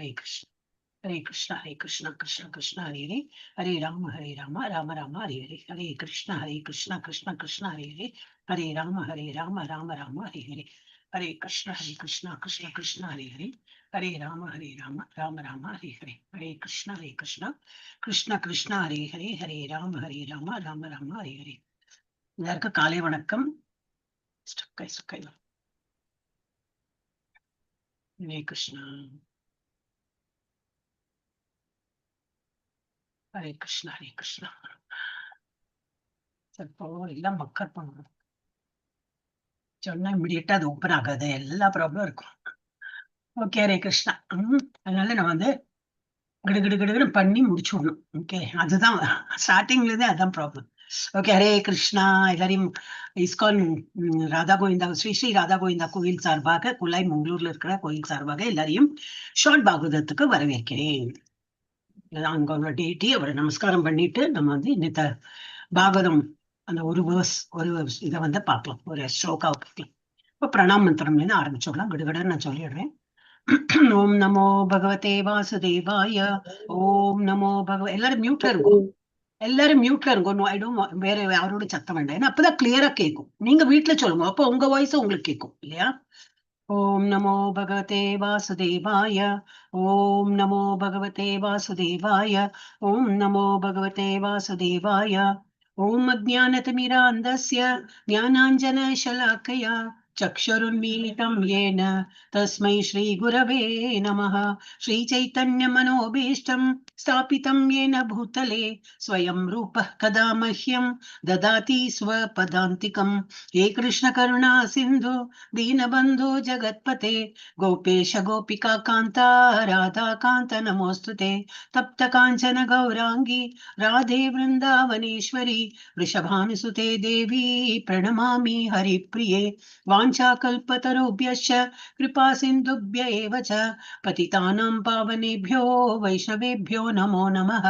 Hare Krishna, Hare Krishna, Krishna Krishna, Hare Hare, Hare Rama, Rama Rama, Hare Hare, Hare Krishna, Krishna Krishna, Hare Hare, Hare Rama, Rama Rama, Hare Hare, Hare Krishna, Krishna Krishna, Hare Hare, Hare Rama, Rama Rama, Hare Hare, Hare Krishna, Krishna Krishna, Hare Hare, Hare Rama, Rama Rama, Hare Hare. எல்லாருக்கும் காலை வணக்கம். ஹரே கிருஷ்ணா, ஹரே கிருஷ்ணா, ஹரே கிருஷ்ணா. இப்போ எல்லாம் மக்கள் பண்ணணும் சொன்னா இமிடியேட்டா அது open ஆகாது, எல்லா ப்ராப்ளம் இருக்கும். ஓகே, ஹரே கிருஷ்ணா. அதனால நம்ம வந்து கிடுகிடு பண்ணி முடிச்சுடணும். ஓகே, அதுதான் ஸ்டார்டிங்ல இருந்தே அதுதான் ப்ராப்ளம். ஓகே, ஹரே கிருஷ்ணா. எல்லாரையும் இஸ்கான் ராதா கோவிந்தா ஸ்ரீ ஸ்ரீ ராதா கோவிந்தா கோயில் சார்பாக, குலாய் மங்களூர்ல இருக்கிற கோயில் சார்பாக எல்லாரையும் ஷார்ட் பாகவதத்துக்கு வரவேற்கிறேன். அங்க உள்ள டேட்டி அவரை நமஸ்காரம் பண்ணிட்டு நம்ம வந்து இன்னத்த பாகவதம் அந்த ஒரு இதை வந்து பார்க்கலாம், ஒரு ஸ்லோகாவை பார்க்கலாம். இப்போ பிரணாம் மந்திரம்னு ஆரம்பிச்சோம்லாம் கிடுகிடன்னு நான் சொல்லிடுறேன். ஓம் நமோ பகவதே வாசுதேவாய. ஓம் நமோ எல்லாரும் மியூட்ல இருக்கும், எல்லாரும் மியூட்ல இருக்கும். வேற யாரோட சத்தம் வேண்டாம், ஏன்னா அப்பதான் கிளியரா கேட்கும். நீங்க வீட்டுல சொல்லுங்க, அப்போ உங்க வாய்ஸ் உங்களுக்கு கேட்கும் இல்லையா? ஓம் நமோ பகவதே வாசுதேவாய. ஓம் நமோ பகவதே வாசுதேவாய. ஓம் நமோ பகவதே வாசுதேவாய. ஓம் அஜ்ஞானதிமிராந்தஸ்ய ஞானாஞ்சனशलाकया चक्षुरुन्मीलितं येन तस्मै श्रीगुरवे नमः. श्रीचैतन्यमनोभीष्टं स्थापितं येन भूतले स्वयं रूपः कदा मह्यं ददाति स्वपदान्तिकं. हे कृष्ण करुणा सिन्धु दीनबन्धो जगत्पते गोपेश गोपिका कान्ता राधा कान्त नमोऽस्तुते. तप्त काञ्चन गौराङ्गी राधे वृन्दावनेश्वरी वृषभानुसुते देवी प्रणमामि हरिप्रिये. वाञ्छाकल्पतरुभ्यश्च कृपा सिन्धुभ्य एव च पतितानां पावनेभ्यो वैष्णवेभ्यो नमो नमः.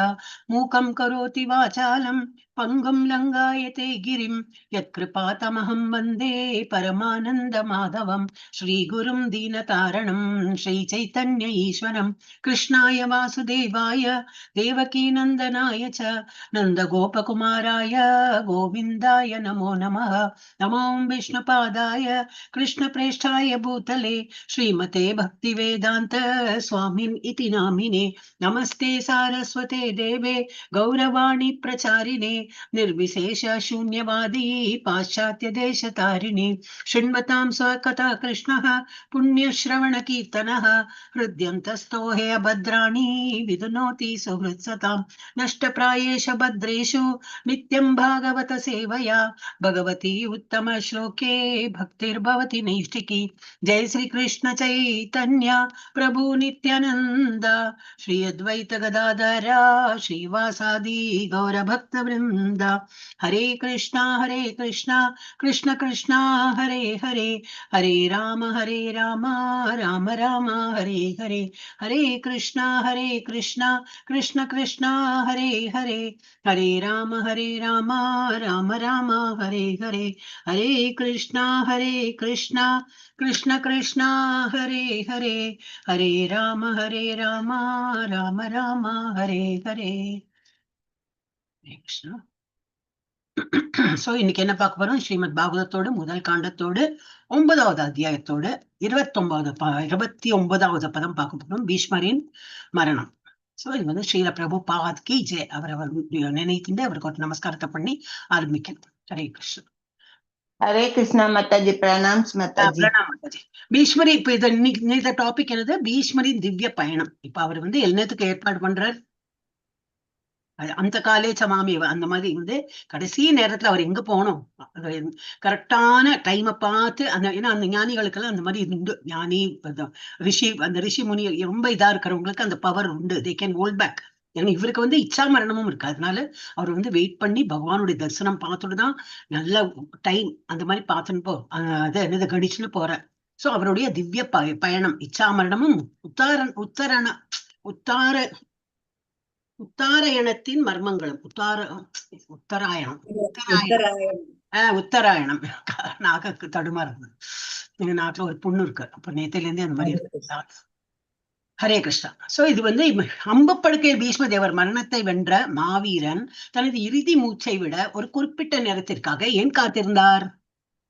मूकं करोति वाचालं पङ्गुं लङ्घयते गिरिं यत्कृपातमहं वन्दे परमानन्दमाधवं. श्रीगुरुं दीनतारणं श्रीचैतन्य ईश्वरं कृष्णाय वासुदेवाय देवकीनन्दनाय च नन्दगोपकुमाराय गोविन्दाय नमो नमः. नमो विष्णुपादाय कृष्णप्रेष्ठाय भूतले श्रीमते भक्तिवेदान्त स्वामिन् इति नामिने. नमस्ते सारस्वते देवे गौरवाणी प्रचारिणे निर्विशेष शून्यवादी पाश्चात्य देशतारिणे. शृण्वतां स्वकथा कृष्णः पुण्यश्रवणकीर्तनः हृद्यन्तस्थो हे अभद्राणि विदुनोति सुहृत्सतां. नष्टप्रायेष भद्रेषु नित्यं भागवत सेवया भगवती उत्तम श्लोके भक्तिर्भवति नैष्टिकी. जय श्री कृष्ण चैतन्य प्रभु नित्यानंद श्री अद्वैत गदाधर श्रीवासादि गौर भक्त वृंद. हरे कृष्णा कृष्ण कृष्ण हरे हरे, हरे राम राम राम हरे हरे. हरे कृष्णा कृष्ण कृष्ण हरे हरे, हरे राम राम राम हरे हरे. हरे कृष्णा कृष्ण कृष्ण हरे हरे, हरे राम राम राम हरे हरे. कृष्णा. சோ இன்னைக்கு என்ன பார்க்க போறோம்? ஸ்ரீமத் பாகவதத்தோட முதல் காண்டத்தோடு 9வது அத்தியாயத்தோடு 29வது பதம் பார்க்க போறோம். பீஷ்மரின் மரணம். சோ இது வந்து ஸ்ரீல பிரபுபாத் கி ஜெய். அவரை நினைத்துட்டு அவருக்கு ஒரு நமஸ்காரத்தை பண்ணி ஆரம்பிக்கணும். ஹரே கிருஷ்ணா. ஹரே கிருஷ்ணா மாதாஜி. பிரணாம் மாதாஜி. பீஷ்மரி. இப்ப இந்த டாபிக் என்னது? பீஷ்மரின் திவ்ய பயணம். இப்ப அவர் வந்து என்னத்துக்கு ஏற்பாடு பண்றார்? அந்த காலே சமாமி, அந்த மாதிரி வந்து கடைசி நேரத்துல அவர் எங்க போகணும், கரெக்டான டைமை பார்த்து ஏன்னா அந்த ஞானிகளுக்கெல்லாம் அந்த மாதிரி உண்டு. ஞானி ரிஷி, அந்த ரிஷி முனி ரொம்ப இதா இருக்கிறவங்களுக்கு அந்த பவர் உண்டு. They can hold back. ஏன்னா இவருக்கு வந்து இச்சா மரணமும் இருக்கு. அதனால அவர் வந்து வெயிட் பண்ணி பகவானுடைய தரிசனம் பார்த்துட்டுதான் நல்ல டைம் அந்த மாதிரி பார்த்துன்னு அதை என்னது கணிச்சுன்னு போற. சோ அவருடைய திவ்ய பயணம், இச்சா மரணமும் உத்தாராயணத்தின் மர்மங்களும். உத்தராயணம் நாக்கு தடுமா இருக்கு. எங்க நாட்டுல ஒரு பொண்ணு இருக்கு. அப்ப நேத்தில இருந்தே அந்த மாதிரி இருக்கு. ஹரே கிருஷ்ணா. சோ இது வந்து அம்பப்படுக்கை பீஷ்ம தேவர் மரணத்தை வென்ற மாவீரன் தனது இறுதி மூச்சை விட ஒரு குறிப்பிட்ட நேரத்திற்காக ஏன் காத்திருந்தார்?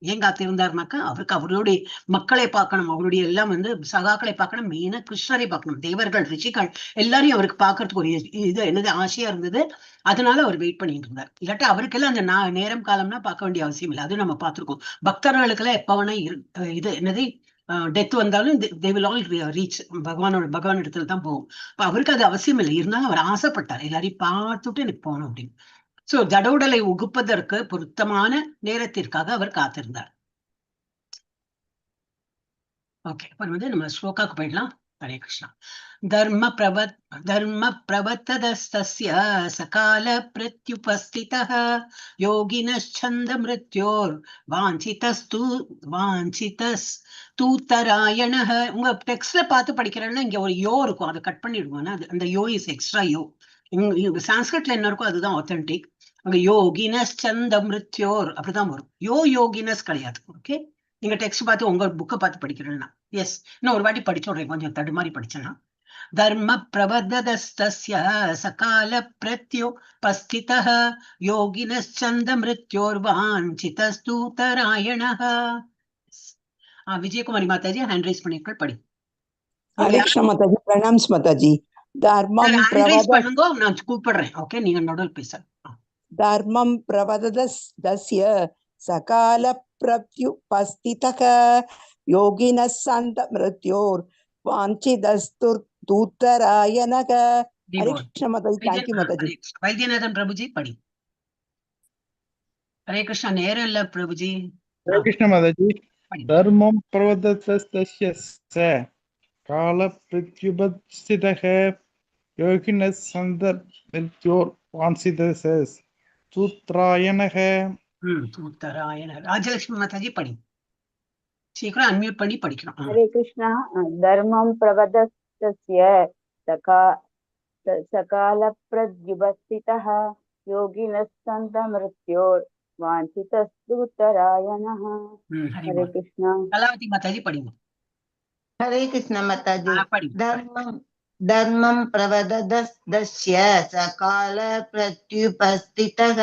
ஏன் காத்திருந்தாருனாக்கா அவருக்கு அவருடைய மக்களை பார்க்கணும், அவருடைய எல்லாம் வந்து சகாக்களை பார்க்கணும், மெயினா கிருஷ்ணரை பார்க்கணும், தேவர்கள் ரிஷிகள் எல்லாரையும் அவருக்கு பார்க்கறதுக்கு ஒரு இது என்னது ஆசையா இருந்தது. அதனால அவர் வெயிட் பண்ணிட்டு இருந்தார். இல்லாட்டா அவருக்கெல்லாம் அந்த நேரம் காலம்னா பார்க்க வேண்டிய அவசியம் இல்லை. அதுவும் நம்ம பார்த்திருக்கோம். பக்தர்களுக்கெல்லாம் எப்ப வேணா இது என்னது டெத் வந்தாலும் தே வில் ஆல் ரீச் பகவான் இடத்துல தான் போகும். அப்ப அவருக்கு அது அவசியம் இல்லை. இருந்தாலும் அவர் ஆசைப்பட்டார், எல்லாரையும் பார்த்துட்டு எனக்கு போகணும் அப்படின்னு. சோ ஜடவுடலை உகுப்பதற்கு பொருத்தமான நேரத்திற்காக அவர் காத்திருந்தார். ஓகே, அப்ப வந்து நம்ம ஸ்லோகாக்கு போயிடலாம். ஹரே கிருஷ்ணா. தர்ம பிரவர்த்ததஸ்தஸ்ய சகால பிரத்யுபஸ்திதः யோகினச்சந்த மிருத்யோர் வாஞ்சிதஸ்தூதராயணः. உங்க டெக்ஸ்ட்ல பார்த்து படிக்கிறேன்னா இங்க ஒரு யோ இருக்கும், அதை கட் பண்ணிடுவோம். அந்த யோ இஸ் எக்ஸ்ட்ரா யோ. சான்ஸ்கிரிட்ல என்ன இருக்கோ அதுதான் ஆத்தென்டிக். அங்க யோகினஸ் சந்த மிருத்யோர் அப்படிதான் வரும். யோகினஸ் கிடையாது. ஓகே, நீங்க டெக்ஸ்ட் பார்த்து உங்க புக்கை பார்த்து படிக்கிறேன்னா எஸ். இன்னும் ஒரு வாட்டி படிச்சுடுறேன், கொஞ்சம் தடுமாறி படிச்சேன்னா. தர்ம பிரவர்த்ததஸ்தஸ்ய சகால பிரத்யுபஸ்திதः யோகினச்சந்த மிருத்யோர் வாஞ்சிதஸ்தூதராயணः. விஜயகுமாரி மாதாஜி ஹேண்ட் ரைஸ் பண்ணிருக்க, படி. ஹரே கிருஷ்ணா மாதாஜி, பிரணாம்ஸ் மாதாஜி. தர்மம் பண்ணுங்க, நான் கூப்பிடுறேன். ஓகே, நீங்க நடுவில் பேச. தர்மம் பிரவர்த்ததஸ்ய சகால பிரத்யுபஸ்திதः யோகினः சந்த மிருத்யோர் வாஞ்சிதஸ்தூதராயணः. ஹரே கிருஷ்ணா மாதாஜி, தேங்க்யூ மாதாஜி. வைத்தியநாதன் பிரபுஜி படி. ஹரே கிருஷ்ணா. நேரம் இல்ல பிரபுஜி. ஹரே கிருஷ்ண மாதாஜி. தர்மம் பிரவர்த்ததஸ்ய கால பிரத்யுபஸ்திதः யோகினः சந்த மிருத்யோர் வாஞ்சிதஸ்தூதராயணः. தூதராயணः. ராஜலட்சுமி மாதாஜி படி. சீக்கிரம் அன்மியூட் பண்ணி படிக்கணும். ஹரே கிருஷ்ணா. தர்மம் பிரவர்த்ததஸ்ய சகால பிரத்யுபஸ்திதः யோகினः சந்த மிருத்யோர் வாஞ்சிதஸ்தூதராயணः. ஹரே கிருஷ்ணா. கலாவதி மாதாஜி படிங்க. ஹரே கிருஷ்ண மாதாஜி. படி. தர்மம் பிரவர்த்ததஸ்ய சகால பிரத்யுபஸ்திதः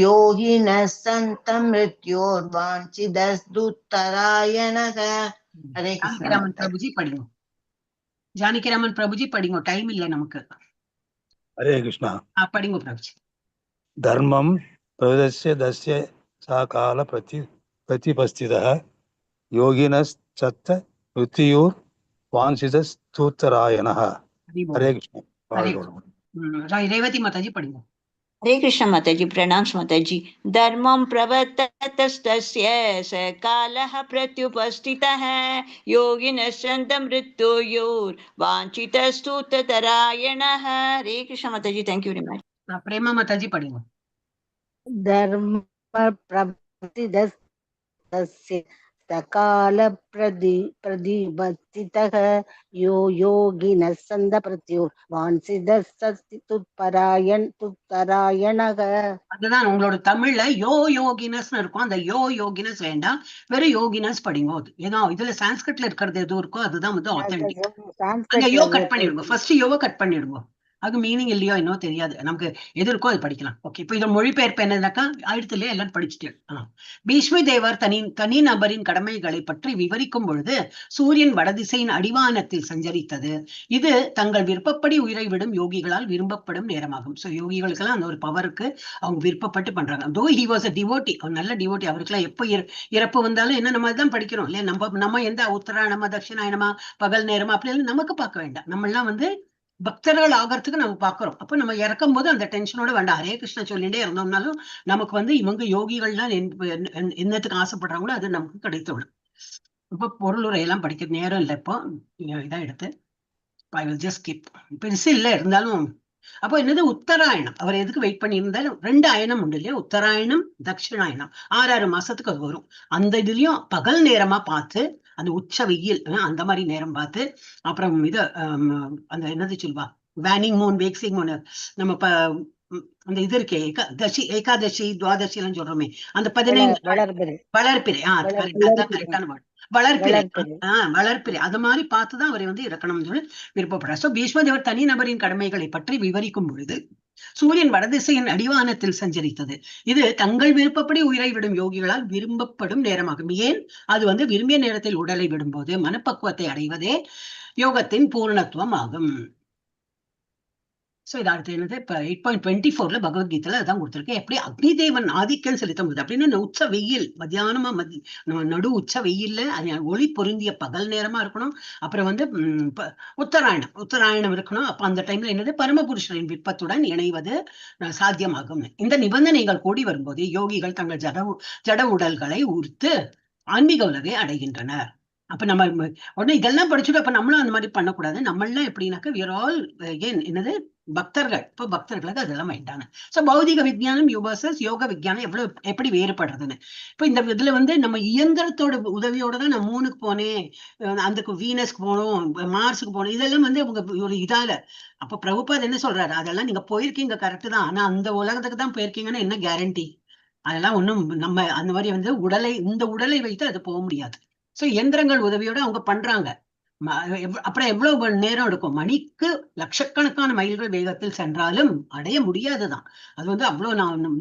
யோகினः சந்த மிருத்யோர் வாஞ்சிதஸ்தூதராயணः. ஹரே கிருஷ்ண. ஜானகிராமன் பிரபுஜி படிங்க. ஜானகிராமன் பிரபுஜி படிங்க, டைம் இல்ல நமக்கு. ஹரே கிருஷ்ணா. படிங்க பிரபுஜி. தர்மம் பிரவர்த்ததஸ்ய சகால பிரத்யுபஸ்திதः யோகினச்சந்த மிருத்யோர் வாஞ்சிதஸ்தூதராயணः. ஹரே கிருஷ்ணா. ரேவதி மாதாஜி படிங்க. हरे कृष्ण माताजी, प्रणाम माताजी. धर्मं प्रवर्ततस्तस्य सकालः प्रत्युपस्थितः योगिनः सन्त मृत्योर् वाञ्छितस्तूतरायणः. हरे कृष्ण माताजी, thank you very much. Prema Mataji படிங்க. धर्म प्रवर्तदस्य सकाल प्रतिबस्तितः योगिनः सन्त प्रत्योर वाञ्छितस्तूतरायणः. அதுதான் உங்களோட தமிழ்ல யோகினஸ் இருக்கும். அந்த யோகினஸ் வேண்டாம், வெறும் யோகினஸ் படிங்க. ஏதோ இதுல சான்ஸ்கிரிட்ல இருக்கிறது எதுவும் இருக்கோ அதுதான் வந்து ஆத்தென்டிக். அந்த யோ கட் பண்ணிடுங்க, ஃபர்ஸ்ட் யோவை கட் பண்ணிடுங்க. அது மீனிங் இல்லையோ என்னோ தெரியாது, நமக்கு எது இருக்கோ அது படிக்கலாம். ஓகே, இப்ப இதோட மொழிபெயர்ப்பு என்னன்னாக்கா ஆயிரத்துல எல்லாரும் படிச்சுட்டு. பீஷ்ம தேவர் தனி நபரின் கடமைகளை பற்றி விவரிக்கும் பொழுது சூரியன் வடதிசையின் அடிவானத்தில் சஞ்சரித்தது. இது தங்கள் விருப்பப்படி உயிரை விடும் யோகிகளால் விரும்பப்படும் நேரமாகும். சோ யோகிகளுக்கெல்லாம் அந்த ஒரு பவருக்கு அவங்க விருப்பப்பட்டு பண்றாங்க. Though he was a devotee, ஒரு நல்ல டிவோட்டி. அவருக்கெல்லாம் எப்ப இறப்பு வந்தாலும் என்ன நம்ம தான் படிக்கிறோம் இல்லையா, நம்ம எந்த உத்தராயணமா தட்சிணாயணமா பகல் நேரமா அப்படி எல்லாம் நமக்கு பார்க்க வேண்டாம். நம்ம எல்லாம் வந்து பக்தர்கள் ஆகிறதுக்கு நம்ம பாக்குறோம். அப்ப நம்ம இறக்கும் போது அந்த டென்ஷனோட வேண்டாம், ஹரே கிருஷ்ணா சொல்லிட்டே இருந்தோம்னாலும் நமக்கு வந்து இவங்க யோகிகள்லாம் என்னத்துக்கு ஆசைப்படுறாங்களோ அது நமக்கு கிடைத்து விடும். இப்ப பொருளுரையெல்லாம் படிக்கிற நேரம் இல்லை, இப்போ இதான் எடுத்து ஐ வில் ஜஸ்ட் ஸ்கிப். பெருசு இல்லை இருந்தாலும். அப்போ என்னது உத்தராயணம், அவர் எதுக்கு வெயிட் பண்ணியிருந்தாலும் 2 அயனம் உண்டு இல்லையா, உத்தராயணம் தட்சிணாயணம். 6 மாசத்துக்கு அது வரும். அந்த இதுலயும் பகல் நேரமா பார்த்து அந்த உச்ச வெயில் அந்த மாதிரி நேரம் பார்த்து, அப்புறம் இது அந்த என்னது சொல்வா வேனிங் மூன் வேக்சிங் மூன், நம்ம அந்த இது இருக்கே ஏகாதசி துவாதசி எல்லாம் சொல்றோமே, அந்த 15 வளர்பிறை. கரெக்டான வேர்டு. வளர்ப்பிறை. வளர்ப்பிறை. வளர்ப்பிறை அது மாதிரி பார்த்துதான் அவரை வந்து இறக்கணும்னு சொல்லி விருப்பப்படுறார். சோ பீஷ்மதேவர் தனி நபரின் கடமைகளை பற்றி விவரிக்கும் பொழுது சூரியன் வடதிசையின் அடிவானத்தில் சஞ்சரித்தது. இது தங்கள் விருப்பப்படி உயிரை விடும் யோகிகளால் விரும்பப்படும் நேரமாகும். ஏன்? அது வந்து விரும்பிய நேரத்தில் உடலை விடும்போது மனப்பக்குவத்தை அடைவதே யோகத்தின் பூர்ணத்துவம் ஆகும். சோ இது அடுத்து என்னது, இப்ப 8.24 பகவத்கீதையில அதான் கொடுத்திருக்கேன். எப்படி அக்னி தேவன் ஆதிக்கம் செலுத்த முடியுது அப்படின்னு உச்ச வெயில் மத்தியானமா நடு உச்ச வெயில்ல அது ஒளி பொருந்திய பகல் நேரமா இருக்கணும். அப்புறம் வந்து உத்தராயணம் இருக்கணும். அப்ப அந்த டைம்ல என்னது பரமபுருஷரின் விருப்பத்துடன் இணைவது சாத்தியமாகும். இந்த நிபந்தனைகள் கூடி வரும்போது யோகிகள் தங்கள் ஜட உடல்களை உறுத்து ஆன்மீக உலகை அடைகின்றனர். அப்ப நம்ம உடனே இதெல்லாம் படிச்சுட்டு அப்ப நம்மளும் அந்த மாதிரி பண்ணக்கூடாது. நம்மளாம் எப்படின்னாக்க we are all again என்னது பக்தர்கள். இப்போ பக்தர்களுக்கு அதெல்லாம் வேண்டான. சோ பௌதிக விஞ்ஞானம் யூபர்சஸ் யோக விஞ்ஞானம் எப்படி வேறுபடுறதுன்னு இப்போ இந்த இதுல வந்து நம்ம இயந்திரத்தோட உதவியோட தான் நான் மூணுக்கு போனேன், அந்த வீனஸ்க்கு போனோம், மார்ஸுக்கு போனோம், இதெல்லாம் வந்து உங்க ஒரு இதால. அப்ப பிரபுபாத் என்ன சொல்றாரு, அதெல்லாம் நீங்க போயிருக்கீங்க கரெக்ட் தான், ஆனா அந்த உலகத்துக்கு தான் போயிருக்கீங்கன்னா என்ன கேரண்டி? அதெல்லாம் ஒண்ணும் நம்ம அந்த மாதிரி வந்து இந்த உடலை வைத்து அது போக முடியாது. சோ இயந்திரங்கள் உதவியோட அவங்க பண்றாங்க. அப்புறம் எவ்வளவு நேரம் எடுக்கும்? மணிக்கு லட்சக்கணக்கான மைல்கள் வேகத்தில் சென்றாலும் அடைய முடியாதுதான். அது வந்து அவ்வளவு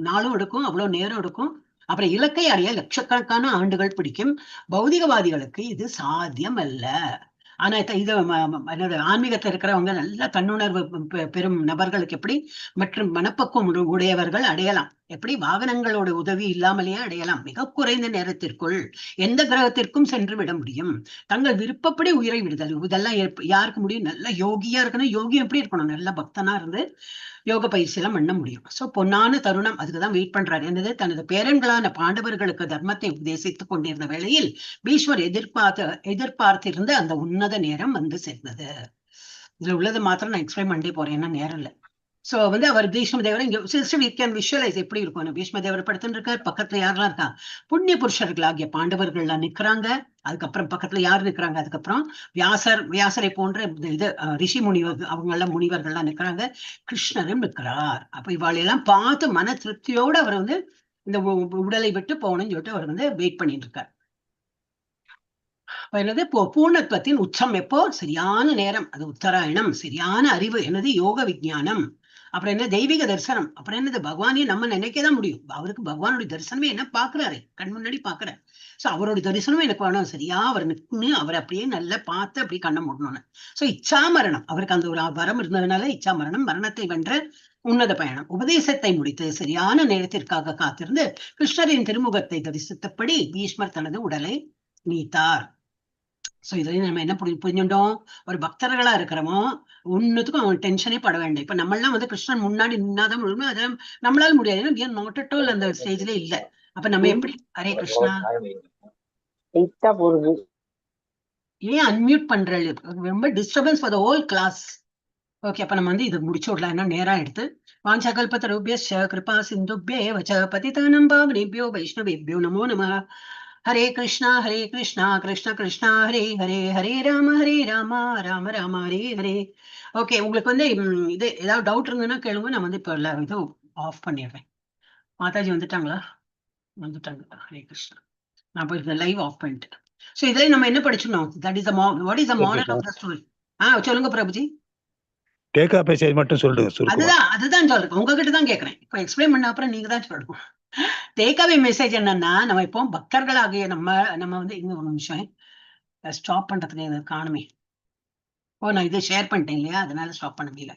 நாளும் எடுக்கும், அவ்வளவு நேரம் எடுக்கும். அப்புறம் இலக்கை அடைய லட்சக்கணக்கான ஆண்டுகள் பிடிக்கும். பௌதிகவாதிகளுக்கு இது சாத்தியம் அல்ல. ஆனா இது ஆன்மீகத்தில் இருக்கிறவங்க நல்ல தன்னுணர்வு பெறும் நபர்களுக்கு எப்படி மற்றும் மனப்பக்குவம் உடையவர்கள் அடையலாம். எப்படி? வாகனங்களோட உதவி இல்லாமலேயே அடையலாம். மிக குறைந்த நேரத்திற்குள் எந்த கிரகத்திற்கும் சென்று விட முடியும். தங்கள் விருப்பப்படி உயிரை விடுதல். இதெல்லாம் யாருக்கு முடியும்? நல்ல யோகியா இருக்கணும். யோகி எப்படி இருக்கணும்? நல்ல பக்தனா இருந்து யோக பயிற்சி எல்லாம் பண்ண முடியும். சோ பொன்னான தருணம் அதுக்குதான் வெயிட் பண்றாரு. என்னது? தனது பேரன்களான பாண்டவர்களுக்கு தர்மத்தை உபதேசித்துக் கொண்டிருந்த வேளையில் பீஷ்மர் எதிர்பார்த்திருந்த அந்த உன்னத நேரம் வந்து சேர்ந்தது. இதுல உள்ளது மாத்திரம் நான் எக்ஸ்பிளைன் பண்ணி போறேன், ஏன்னா நேரம் இல்லை. சோ வந்து அவர் பீஷ்மதேவர் விஷுவலைஸ் எப்படி இருக்கும்? பீஷ்மதேவர் படுத்துட்டு இருக்காரு, பக்கத்துல யாரெல்லாம் இருக்கா? புண்ணிய புருஷர்கள் ஆகிய பாண்டவர்கள் எல்லாம் நிக்கிறாங்க. அதுக்கப்புறம் பக்கத்துல யாரு நிக்கிறாங்க? அதுக்கப்புறம் வியாசரை போன்ற இது ரிஷி முனிவர், அவங்க எல்லாம் முனிவர்கள்லாம் நிக்கிறாங்க. கிருஷ்ணரும் நிற்கிறார். அப்ப இவாளெல்லாம் பார்த்து மன திருப்தியோட அவர் வந்து இந்த உடலை விட்டு போகணும்னு சொல்லிட்டு அவர் வந்து வெயிட் பண்ணிட்டு இருக்கார். என்னது? பூர்ணத்துவத்தின் உச்சம் எப்போ? சரியான நேரம், அது உத்தராயணம். சரியான அறிவு என்னது? யோக விஞ்ஞானம். அப்புறம் என்ன? தெய்வீக தரிசனம். அப்புறம் என்னது? பகவானையும் நம்ம நினைக்கதான் முடியும். அவருக்கு பகவானுடைய தரிசனமே என்ன பாக்குறாரு, கண் முன்னாடி பாக்குறாரு. சோ அவருடைய தரிசனமும் எனக்கு வேணும். சரியா அவர் நிற்கணும், அவர் அப்படியே நல்லா பார்த்து அப்படியே கண்ணை மூடணும்னு. சோ இச்சா மரணம், அவருக்கு அந்த ஒரு வரம் இருந்ததுனால இச்சா மரணம், மரணத்தை வென்ற உன்னத பயணம். உபதேசத்தை முடித்து சரியான நேரத்திற்காக காத்திருந்து கிருஷ்ணரின் திருமுகத்தை தரிசித்தபடி பீஷ்மர் தனது உடலை நீத்தார். சோ இதுல நம்ம என்ன புரிஞ்சுட்டோம்? ஒரு பக்தர்களா இருக்கிறோமோ ஒன்னுத்துக்கும் அவன் டென்ஷனே பட வேண்டாம். இப்ப நம்ம எல்லாம் வந்து கிருஷ்ணன் முன்னாடி நின்னாதான் முடியுமே, அதெல்லாம் நம்மளால முடியாது. நோட்டட்டோல் அந்த ஸ்டேஜ்ல இல்ல. அப்ப நம்ம எப்படி? ஹரே கிருஷ்ணா. ஏன் அன்மியூட் பண்ற? ரொம்ப disturbance for the whole class. Okay, அப்ப நம்ம வந்து இது முடிச்சு விடலாம், என்ன நேரம் எடுத்து. வாஞ்சகல்பதருभ्यश्च कृपा सिन्धुभ्येव च पतितानां पावनेभ्यो वैष्णवेभ्यो नमो नमः. हरे कृष्णा कृष्ण कृष्णा हरे हरे, हरे राम राम राम हरे हरे. ஓகே, உங்களுக்கு வந்து இது ஏதாவது டவுட் இருந்ததுன்னா கேளுங்க. நான் வந்து இப்போ இது ஆஃப் பண்ணிடுறேன். மாதாஜி வந்துட்டாங்களா? வந்துட்டாங்க. ஹரே கிருஷ்ணா. நான் போய் லைவ் ஆஃப் பண்ணிட்டு. சோ இதுல நம்ம என்ன படிச்சிடணும்? That is what is the moral of the story? சொல்லுங்க பிரபுஜி. டேக்கா பேச மட்டும் சொல்லுங்க. அதுதான் சொல்றேன், உங்ககிட்ட தான் கேட்கறேன். இப்போ எக்ஸ்பிளைன் பண்ண அப்புறம் நீங்க தான் சொல்லணும். டேக்காவே மெசேஜ் என்னன்னா, நம்ம இப்போ பக்தர்களாகிய நம்ம வந்து இன்னும் ஒரு நிமிஷம் ஸ்டாப் பண்றதுக்கு காணுமே. நான் இதை ஷேர் பண்ணிட்டேன் இல்லையா, அதனால ஸ்டாப் பண்ண முடியல.